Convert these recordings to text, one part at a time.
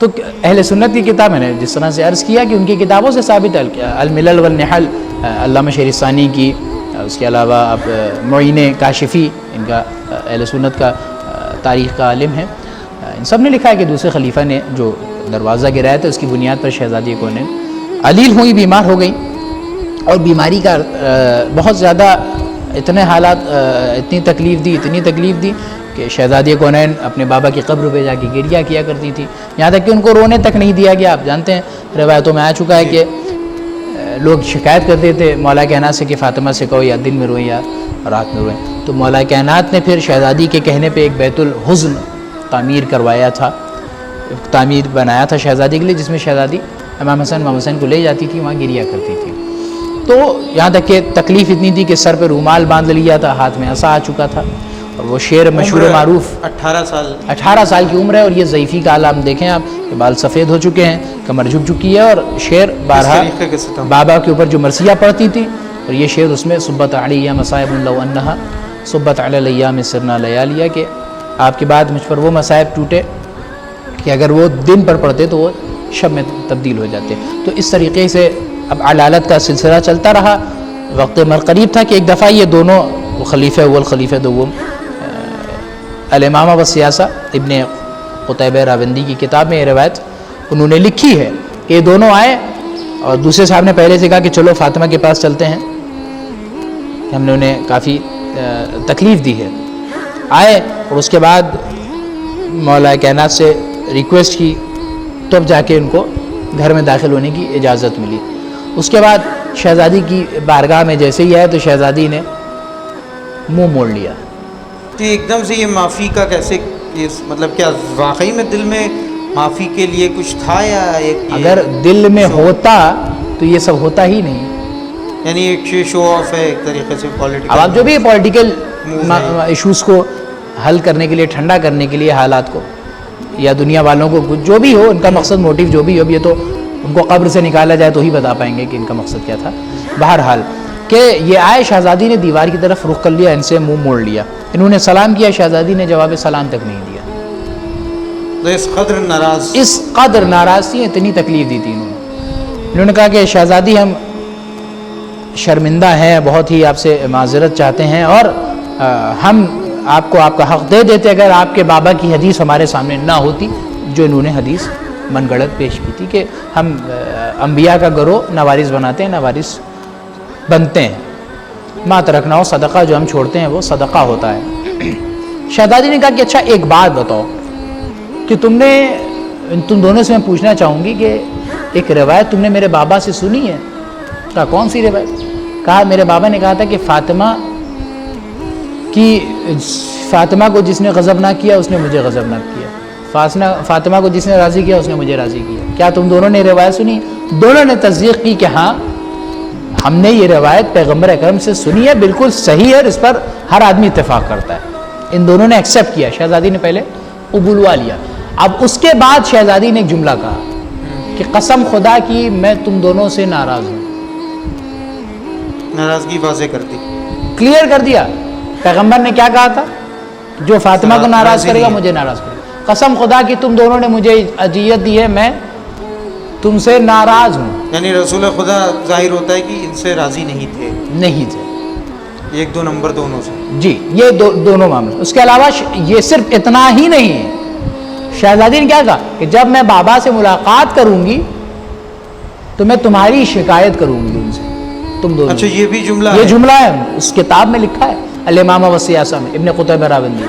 تو اہل سنت کی کتاب میں نے جس طرح سے عرض کیا کہ ان کی کتابوں سے ثابت ہے، الملل والنحل علامہ شہرستانی کی، اس کے علاوہ آپ معین کاشفی ان کا اہل سنت کا تاریخ کا عالم ہے، ان سب نے لکھا ہے کہ دوسرے خلیفہ نے جو دروازہ گرایا تھا اس کی بنیاد پر شہزادی کونین علیل ہوئی، بیمار ہو گئی، اور بیماری کا بہت زیادہ اتنے حالات، اتنی تکلیف دی کہ شہزادی کونین اپنے بابا کی قبر پہ جا کے گریہ کیا کرتی تھی، یہاں تک کہ ان کو رونے تک نہیں دیا گیا۔ آپ جانتے ہیں روایتوں میں آ چکا ہے کہ لوگ شکایت کرتے تھے مولا کائنات سے کہ فاطمہ سے کہو یا دن میں روئیں یا رات میں روئیں، تو مولا کائنات نے پھر شہزادی کے کہنے پہ ایک بیت الحزن تعمیر بنایا تھا شہزادی کے لیے، جس میں شہزادی امام حسین کو لے جاتی تھی، وہاں گریہ کرتی تھی۔ تو یہاں تک کہ تکلیف اتنی تھی کہ سر پہ رومال باندھ لیا تھا، ہاتھ میں عصا آ چکا تھا، اور وہ شعر مشہور معروف 18 سال کی عمر ہے، اور یہ ضعیفی کا عالم دیکھیں آپ کہ بال سفید ہو چکے ہیں، کمر جھک چکی ہے، اور شعر بارہا بابا کے اوپر جو مرثیہ پڑھتی تھی، اور یہ شعر اس میں صبت علیہ مصائب لو انہا صبت علی الیام سرنا لیالیہ، کہ آپ کے بعد مجھ پر وہ مصائب ٹوٹے کہ اگر وہ دن پر پڑھتے تو وہ شب میں تبدیل ہو جاتے۔ تو اس طریقے سے اب علالت کا سلسلہ چلتا رہا، وقت مر قریب تھا کہ ایک دفعہ یہ دونوں خلیفہ اول خلیفہ دوم الامامہ والسیاسہ ابن قتیبہ راوندی کی کتاب میں یہ روایت انہوں نے لکھی ہے کہ یہ دونوں آئے، اور دوسرے صاحب نے پہلے سے کہا کہ چلو فاطمہ کے پاس چلتے ہیں، ہم نے انہیں کافی تکلیف دی ہے، آئے، اور اس کے بعد مولا کائنات سے ریکویسٹ کی، تب جا کے ان کو گھر میں داخل ہونے کی اجازت ملی۔ اس کے بعد شہزادی کی بارگاہ میں جیسے ہی آئے تو شہزادی نے منہ موڑ لیا۔ تو ایک دم سے یہ معافی کا کیسے، مطلب کیا واقعی میں دل میں معافی کے لیے کچھ تھا، یا اگر دل میں ہوتا تو یہ سب ہوتا ہی نہیں، یعنی ایک شو آف ہے ایک طریقے سے پولیٹیکل؟ اب آپ جو بھی پولیٹیکل ایشوز کو حل کرنے کے لیے، ٹھنڈا کرنے کے لیے حالات کو، یا دنیا والوں کو جو بھی ہو، ان کا مقصد موٹیو جو بھی ہو، یہ تو ان کو قبر سے نکالا جائے تو ہی بتا پائیں گے کہ ان کا مقصد کیا تھا۔ بہرحال کہ یہ آئے، شہزادی نے دیوار کی طرف رخ کر لیا، ان سے منہ موڑ لیا، انہوں نے سلام کیا، شہزادی نے جواب سلام تک نہیں دیا۔ تو اس قدر ناراض تھی، اتنی تکلیف دی تھی انہوں نے کہا کہ شہزادی ہم شرمندہ ہیں، بہت ہی آپ سے معذرت چاہتے ہیں، اور ہم آپ کو آپ کا حق دے دیتے اگر آپ کے بابا کی حدیث ہمارے سامنے نہ ہوتی، جو انہوں نے حدیث من گڑت پیش کی تھی کہ ہم انبیاء کا گروہ نوارث بناتے ہیں، نوارث بنتے ہیں، ما ترکنا صدقہ، جو ہم چھوڑتے ہیں وہ صدقہ ہوتا ہے۔ شہزادی نے کہا کہ اچھا ایک بات بتاؤ کہ تم دونوں سے میں پوچھنا چاہوں گی کہ ایک روایت تم نے میرے بابا سے سنی ہے؟ کہا کون سی روایت؟ کہا میرے بابا نے کہا تھا کہ فاطمہ کو جس نے غضب نہ کیا اس نے مجھے غضب نہ کیا، فاطمہ کو جس نے راضی کیا اس نے مجھے راضی کیا۔ کیا تم دونوں نے روایت سنی؟ دونوں نے تصدیق کی کہ ہاں ہم نے یہ روایت پیغمبر اکرم سے سنی ہے، بالکل صحیح ہے، اس پر ہر آدمی اتفاق کرتا ہے۔ ان دونوں نے ایکسیپٹ کیا، شہزادی نے پہلے قبولوا لیا۔ اب اس کے بعد شہزادی نے ایک جملہ کہا کہ قسم خدا کی میں تم دونوں سے ناراض ہوں۔ ناراضگی واضح کر دی، کلیئر کر دیا۔ پیغمبر نے کیا کہا تھا؟ جو فاطمہ کو ناراض کرے گا مجھے ناراض کرے گا۔ قسم خدا کی تم دونوں نے مجھے اذیت دی ہے، میں تم سے ناراض ہوں۔ یعنی رسول خدا ظاہر ہوتا ہے کہ ان سے راضی نہیں تھے، ایک دو نمبر دونوں سے۔ جی یہ دونوں معاملے۔ اس کے علاوہ یہ صرف اتنا ہی نہیں ہے، شہزادی نے کیا کہا کہ جب میں بابا سے ملاقات کروں گی تو میں تمہاری شکایت کروں گی ان سے، تم دونوں۔ اچھا یہ بھی جملہ یہ جملہ ہے، اس کتاب میں لکھا ہے الامامہ والسیاسہ میں ابن قتیبہ راوندی۔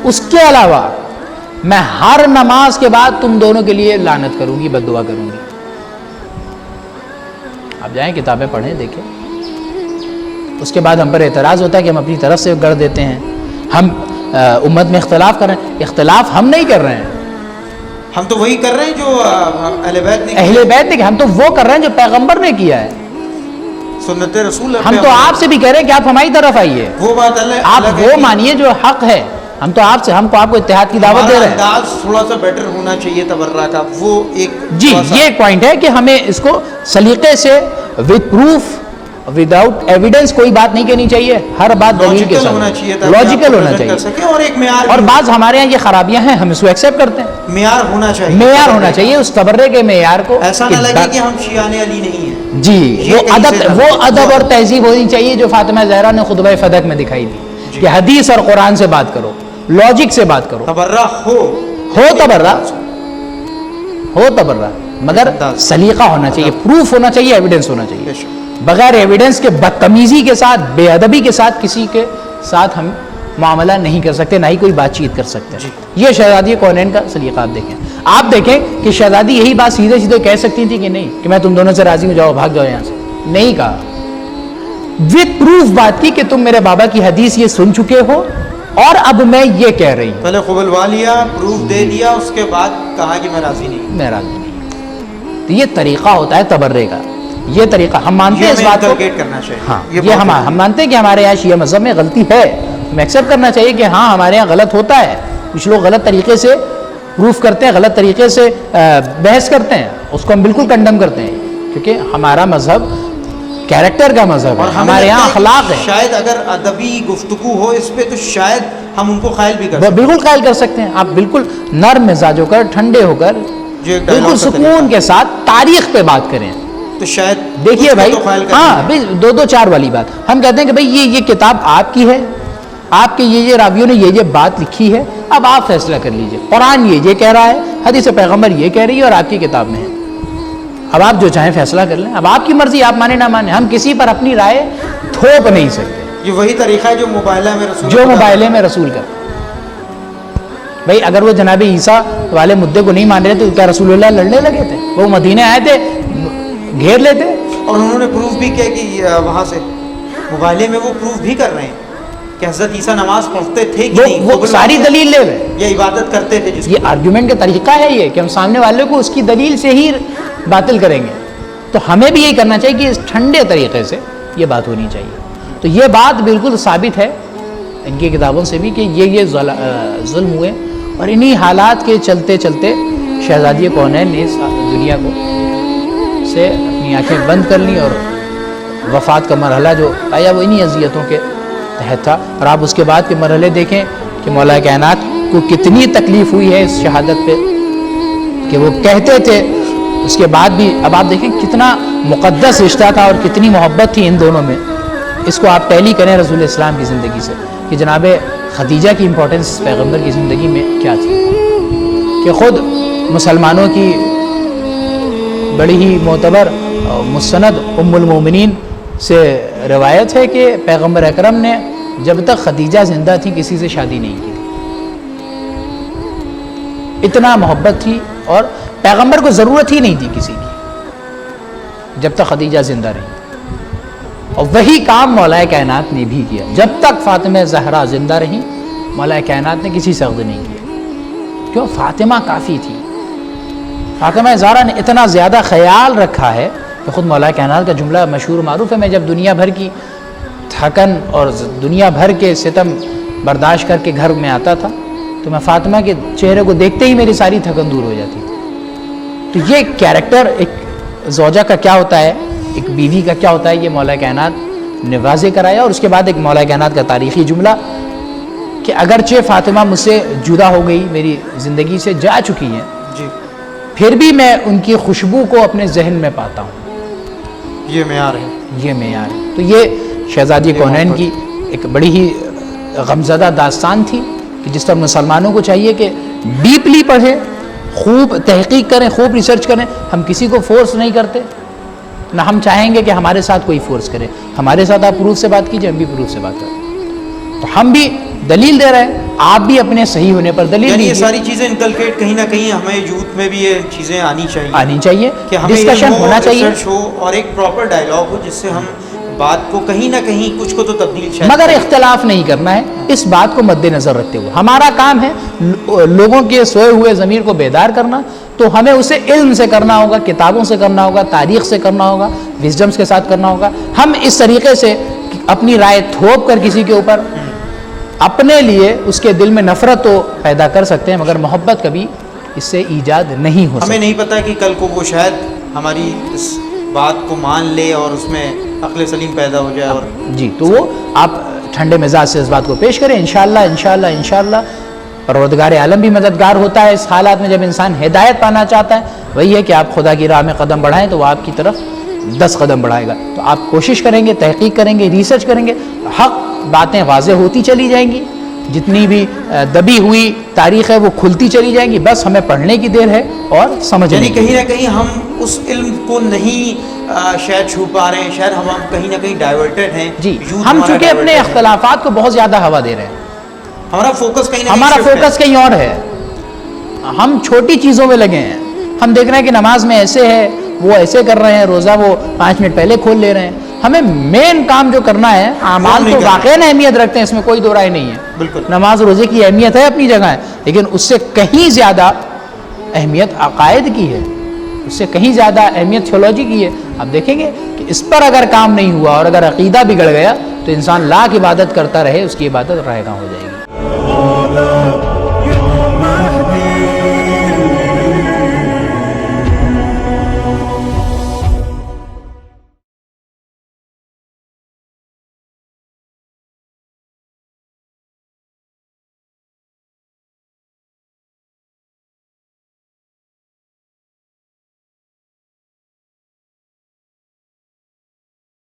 اس کے علاوہ میں ہر نماز کے بعد تم دونوں کے لیے لعنت کروں گی، بد دعا کروں گی۔ آپ جائیں کتابیں پڑھیں دیکھیں۔ اس کے بعد ہم پر اعتراض ہوتا ہے کہ ہم اپنی طرف سے گڑھ دیتے ہیں، ہم امت میں اختلاف کر رہے ہیں۔ اختلاف ہم نہیں کر رہے ہیں، ہم تو وہی کر رہے ہیں جو اہل بیت نے، ہم تو وہ کر رہے ہیں جو پیغمبر نے کیا ہے، سنت رسول۔ ہم تو آپ سے بھی کہہ رہے ہیں کہ آپ ہماری طرف آئیے، وہ بات آپ وہ مانیے جو حق ہے۔ ہم تو آپ سے، ہم کو آپ کو اتحاد کی دعوت دے رہے ہیں۔ انداز تھوڑا سا بیٹر ہونا چاہیے تبرہ کا، وہ ایک جی یہ ایک پوائنٹ ہے کہ ہمیں اس کو سلیقے سے ود پروف وداؤٹ ایویڈنس کوئی بات نہیں کہنی چاہیے، ہر بات دلیل کے ساتھ ہونا چاہیے، لاجیکل ہونا چاہیے، اور ایک معیار، اور بعض ہمارے یہاں یہ خرابیاں ہیں، ہم اس کو ایکسیپٹ کرتے ہیں، معیار ہونا چاہیے، معیار ہونا چاہیے اس تبرے کے معیار کو، ایسا نہ لگے کہ ہم شیعان علی نہیں ہیں جی، وہ ادب اور تہذیب ہونی چاہیے جو فاطمہ زہرا نے خطبہ فدق میں دکھائی دی، کہ حدیث اور قرآن سے بات کرو، لاجک سے بات کرو، تبرہ ہو تبرہ مگر سلیقہ ہونا چاہیے، پروف ہونا چاہیے، ایویڈنس ہونا چاہیے، بغیر ایویڈنس کے بدتمیزی کے ساتھ، بے ادبی کے ساتھ کسی کے ساتھ ہم معاملہ نہیں کر سکتے، نہ ہی کوئی بات چیت کر سکتے ہیں۔ یہ شہزادی کونین کا سلیقہ آپ دیکھیں کہ شہزادی یہی بات سیدھے سیدھے کہہ سکتی تھی کہ نہیں کہ میں تم دونوں سے راضی ہوں، جاؤ بھاگ جاؤ یہاں سے، نہیں کہا، وتھ پروف بات کی کہ تم میرے بابا کی حدیث یہ سن چکے ہو اور اب میں یہ کہہ رہی ہوں، پہلے قبلوا لیا، پروف دے دیا، اس کے بعد کہا کہ میں راضی نہیں، میں راضی نہیں۔ تو یہ طریقہ ہوتا ہے تبرے کا، یہ طریقہ ہم مانتے ہیں اس بات کو، کرنا چاہیے، ہاں یہ ہم مانتے ہیں کہ ہمارے یہاں شیعہ مذہب میں غلطی ہے، ہمیں ایکسیپٹ کرنا چاہیے کہ ہاں ہمارے یہاں غلط ہوتا ہے، کچھ لوگ غلط طریقے سے پروف کرتے ہیں، غلط طریقے سے بحث کرتے ہیں، اس کو ہم بالکل کنڈم کرتے ہیں، کیونکہ ہمارا مذہب کیریکٹر کا مذہب ہے، ہمارے یہاں اخلاق ہے، شاید اگر ادبی گفتگو ہو اس پہ تو شاید ہم ان کو قائل بھی کر سکتے ہیں، بالکل قائل کر سکتے ہیں، آپ بالکل نرم مزاج ہو کر، ٹھنڈے ہو کر، بالکل سکون کے ساتھ تاریخ پہ بات کریں، تو شاید دیکھیے بھائی، ہاں دو چار والی بات، ہم کہتے ہیں کہ بھائی یہ کتاب آپ کی ہے، آپ کے یہ راویوں نے یہ بات لکھی ہے، اب آپ فیصلہ کر لیجئے، قرآن یہ کہہ رہا ہے، حدیث پیغمبر یہ کہہ رہی ہے اور آپ کی کتاب میں ہے، اب آپ جو چاہیں فیصلہ کر لیں، اب آپ کی مرضی، آپ مانیں نہ مانیں، ہم کسی پر اپنی رائے تھوپ نہیں سکتے۔ یہ وہی طریقہ ہے جو مباہلے میں رسول کا بھائی، اگر وہ جناب عیسیٰ والے مدعے کو نہیں مان رہے تو کیا رسول اللہ لڑنے لگے تھے؟ وہ مدینے آئے تھے، گھیر لیتے، اور انہوں نے پروف بھی کیا کہ وہاں سے مباہلے میں وہ پروف بھی کر رہے ہیں کہ حضرت عیسیٰ نماز پڑھتے تھے کہ نہیں، وہ ساری دلیل لے رہے، یہ عبادت کرتے تھے، یہ آرگیومنٹ کا طریقہ ہے یہ کہ ہم سامنے والے کو اس کی دلیل سے ہی باطل کریں گے، تو ہمیں بھی یہی کرنا چاہیے کہ اس ٹھنڈے طریقے سے یہ بات ہونی چاہیے۔ تو یہ بات بالکل ثابت ہے ان کی کتابوں سے بھی کہ یہ ظلم ہوئے، اور انہی حالات کے چلتے چلتے شہزادی کونین نے اس دنیا کو سے اپنی آنکھیں بند کر لی، اور وفات کا مرحلہ جو آیا وہ انہی اذیتوں کے تحت تھا۔ اور آپ اس کے بعد کے مرحلے دیکھیں کہ مولا کائنات کو کتنی تکلیف ہوئی ہے اس شہادت پہ، کہ وہ کہتے تھے اس کے بعد بھی، اب آپ دیکھیں کتنا مقدس رشتہ تھا اور کتنی محبت تھی ان دونوں میں، اس کو آپ ٹیلی کریں رسول اسلام کی زندگی سے کہ جناب خدیجہ کی امپورٹنس پیغمبر کی زندگی میں کیا تھی، کہ خود مسلمانوں کی بڑی ہی معتبر مستند ام المومنین سے روایت ہے کہ پیغمبر اکرم نے جب تک خدیجہ زندہ تھی کسی سے شادی نہیں کی، اتنا محبت تھی اور پیغمبر کو ضرورت ہی نہیں تھی کسی کی جب تک خدیجہ زندہ رہی، اور وہی کام مولا کائنات نے بھی کیا، جب تک فاطمہ زہرا زندہ رہی مولا کائنات نے کسی سے عقد نہیں کیا، کیوں؟ فاطمہ کافی تھی، فاطمہ زہرا نے اتنا زیادہ خیال رکھا ہے کہ خود مولا کائنات کا جملہ مشہور معروف ہے، میں جب دنیا بھر کی تھکن اور دنیا بھر کے ستم برداشت کر کے گھر میں آتا تھا تو میں فاطمہ کے چہرے کو دیکھتے ہی میری ساری تھکن دور ہو جاتی تھی۔ تو یہ کیریکٹر ایک زوجہ کا کیا ہوتا ہے، ایک بیوی کا کیا ہوتا ہے، یہ مولا کائنات نے واضح کرایا۔ اور اس کے بعد ایک مولا کائنات کا تاریخی جملہ کہ اگرچہ فاطمہ مجھ سے جدا ہو گئی، میری زندگی سے جا چکی ہیں، پھر بھی میں ان کی خوشبو کو اپنے ذہن میں پاتا ہوں، یہ معیار ہے، یہ معیار ہے۔ تو یہ شہزادی کونین کی ایک بڑی ہی غمزدہ داستان تھی کہ جس پر مسلمانوں کو چاہیے کہ ڈیپلی پڑھیں، خوب تحقیق کریں، خوب ریسرچ کریں۔ ہم کسی کو فورس نہیں کرتے، نہ ہم چاہیں گے کہ ہمارے ساتھ کوئی فورس کرے، ہمارے ساتھ آپ پروف سے بات کیجئے، ہم بھی پروف سے بات کریں، تو ہم بھی دلیل دے رہے ہیں، آپ بھی اپنے صحیح ہونے پر دلیل دیجیے۔ یہ ساری چیزیں انکلکیٹ کہیں نہ کہیں ہمیں یوتھ میں بھی یہ چیزیں آنی چاہیے کہ ڈسکشن ہونا چاہیے، ریسرچ ہو اور ایک پراپر ڈائلاگ ہو جس سے ہم بات کو کہیں نہ کہیں کچھ کو تو تبدیل شاید، مگر اختلاف نہیں کرنا ہے، اس بات کو مد نظر رکھتے ہوئے ہمارا کام ہے لوگوں کے سوئے ہوئے ضمیر کو بیدار کرنا، تو ہمیں اسے علم سے کرنا ہوگا، کتابوں سے کرنا ہوگا، تاریخ سے کرنا ہوگا، وزڈمز کے ساتھ کرنا ہوگا۔ ہم اس طریقے سے اپنی رائے تھوپ کر کسی کے اوپر اپنے لیے اس کے دل میں نفرت تو پیدا کر سکتے ہیں، مگر محبت کبھی اس سے ایجاد نہیں ہو سکتی۔ ہمیں نہیں پتہ کہ کل کو وہ شاید ہماری اس بات کو مان لے اور اس میں عقل سلیم پیدا ہو جائے. اور جی تو وہ آپ ٹھنڈے مزاج سے اس بات کو پیش کریں. انشاءاللہ پروردگار عالم بھی مددگار ہوتا ہے اس حالات میں. جب انسان ہدایت پانا چاہتا ہے وہی ہے کہ آپ خدا کی راہ میں قدم بڑھائیں تو وہ آپ کی طرف 10 قدم بڑھائے گا. تو آپ کوشش کریں گے, تحقیق کریں گے, ریسرچ کریں گے, حق باتیں واضح ہوتی چلی جائیں گی. جتنی بھی دبی ہوئی تاریخ ہے وہ کھلتی چلی جائیں گی. بس ہمیں پڑھنے کی دیر ہے اور سمجھنے یعنی کی. کہیں نہ کہیں ہم اس علم کو نہیں شاید چھو پا رہے ہیں, شاید ہم کہیں نہ کہیں ڈائیورٹڈ ہیں. جی Youth ہم ہمارا چونکہ اپنے diverted ہے. اختلافات کو بہت زیادہ ہوا دے رہے ہیں. ہمارا فوکس کہیں نہ کہیں ہمارا shift ہے. فوکس کہیں اور ہے. ہم چھوٹی چیزوں میں لگے ہیں. ہم دیکھ رہے ہیں کہ نماز میں ایسے ہے, وہ ایسے کر رہے ہیں, روزہ وہ 5 منٹ پہلے کھول لے رہے ہیں. ہمیں مین کام جو کرنا ہے, اعمال نہیں تو کرنا. واقعی اہمیت رکھتے ہیں, اس میں کوئی دو رائے نہیں ہے. بالکل. نماز روزے کی اہمیت ہے, اپنی جگہ ہے, لیکن اس سے کہیں زیادہ اہمیت عقائد کی ہے, اس سے کہیں زیادہ اہمیت تھیولوجی کی ہے. آپ دیکھیں گے کہ اس پر اگر کام نہیں ہوا اور اگر عقیدہ بگڑ گیا تو انسان لاکھ عبادت کرتا رہے, اس کی عبادت رائے گاں ہو جائے گی.